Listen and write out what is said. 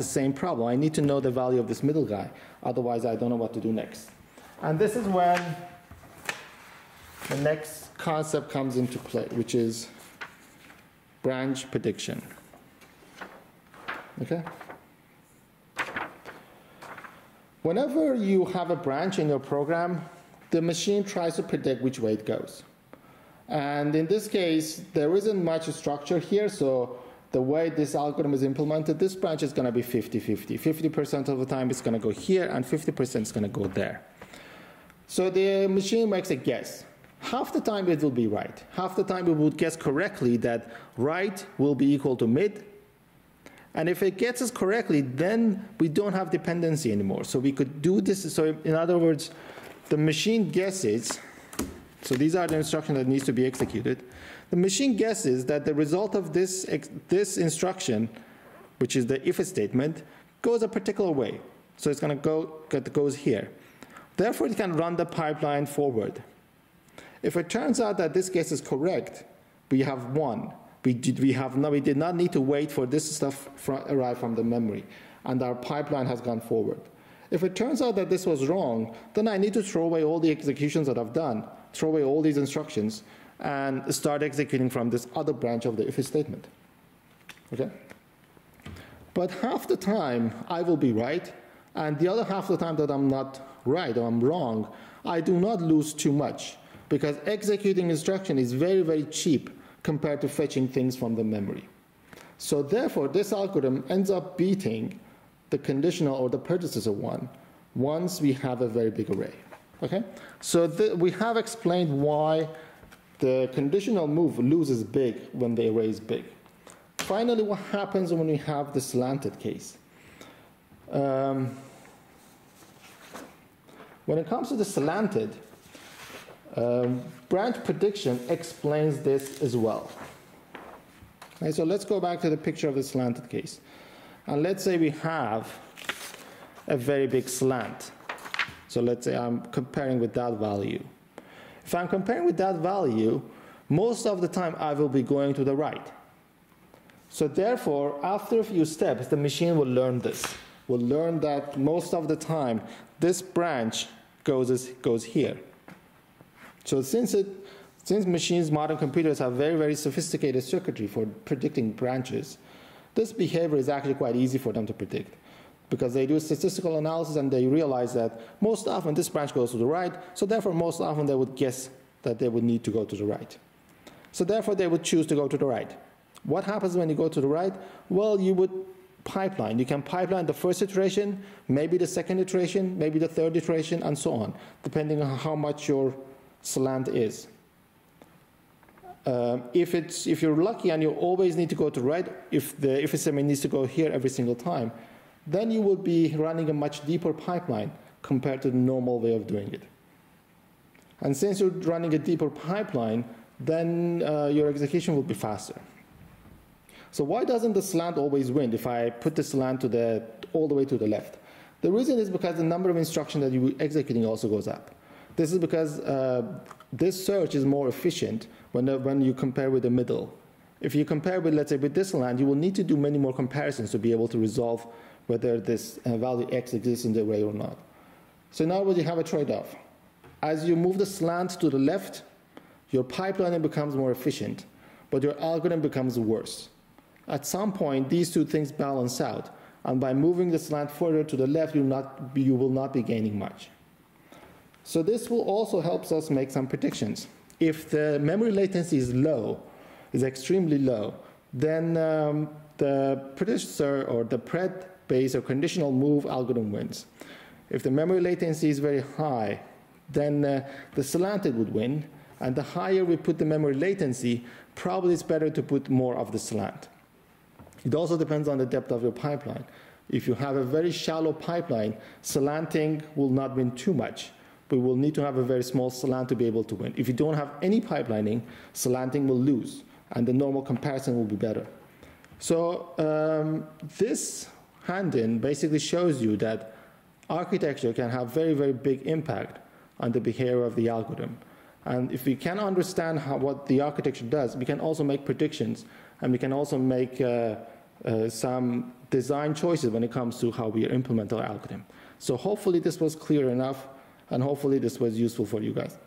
the same problem. I need to know the value of this middle guy. Otherwise, I don't know what to do next. And this is when the next concept comes into play, which is branch prediction. Okay? Whenever you have a branch in your program, the machine tries to predict which way it goes. And in this case, there isn't much structure here, so the way this algorithm is implemented, this branch is going to be 50-50. 50% of the time it's going to go here, and 50% is going to go there. So the machine makes a guess. Half the time it will be right. Half the time it will guess correctly that right will be equal to mid. And if it gets us correctly, then we don't have dependency anymore. So we could do this. So in other words, the machine guesses. So these are the instructions that needs to be executed. The machine guesses that the result of this instruction, which is the if statement, goes a particular way. So it's going to go, it goes here. Therefore, it can run the pipeline forward. If it turns out that this guess is correct, we have won. We did not need to wait for this stuff arrive from the memory, and our pipeline has gone forward. If it turns out that this was wrong, then I need to throw away all the executions that I've done, throw away all these instructions, and start executing from this other branch of the if statement. Okay? But half the time, I will be right, and the other half of the time that I'm not right or I'm wrong, I do not lose too much, because executing instruction is very, very cheap compared to fetching things from the memory. So therefore, this algorithm ends up beating the conditional or the predecessor one once we have a very big array. Okay? So we have explained why the conditional move loses big when the array is big. Finally, what happens when we have the slanted case? When it comes to the slanted, branch prediction explains this as well. Okay, so let's go back to the picture of the slanted case. And let's say we have a very big slant. So let's say I'm comparing with that value. If I'm comparing with that value, most of the time I will be going to the right. So therefore, after a few steps, the machine will learn this. Will learn that most of the time, this branch goes here. So since machines, modern computers have very, very sophisticated circuitry for predicting branches, this behavior is actually quite easy for them to predict, because they do statistical analysis and they realize that most often this branch goes to the right, so therefore most often they would guess that they would need to go to the right. So therefore they would choose to go to the right. What happens when you go to the right? Well, you would pipeline. You can pipeline the first iteration, maybe the second iteration, maybe the third iteration, and so on, depending on how much your slant is. If you're lucky and you always need to go to the right, if assembly needs to go here every single time, then you will be running a much deeper pipeline compared to the normal way of doing it. And since you're running a deeper pipeline, then your execution will be faster. So why doesn't the slant always win if I put the slant all the way to the left? The reason is because the number of instructions that you're executing also goes up. This is because this search is more efficient when you compare with the middle. If you compare with, let's say, with this slant, you will need to do many more comparisons to be able to resolve whether this value x exists in the array or not. So in other words, you have a trade-off. As you move the slant to the left, your pipelining becomes more efficient, but your algorithm becomes worse. At some point, these two things balance out, and by moving the slant further to the left, you will not be gaining much. So this will also help us make some predictions. If the memory latency is low, is extremely low, then the predecessor or the pred-based or conditional move algorithm wins. If the memory latency is very high, then the slanted would win, and the higher we put the memory latency, probably it's better to put more of the slant. It also depends on the depth of your pipeline. If you have a very shallow pipeline, slanting will not win too much. We will need to have a very small slant to be able to win. If you don't have any pipelining, slanting will lose, and the normal comparison will be better. So this hand-in basically shows you that architecture can have very, very big impact on the behavior of the algorithm. And if we can understand what the architecture does, we can also make predictions, and we can also make some design choices when it comes to how we implement our algorithm. So hopefully this was clear enough, and hopefully this was useful for you guys.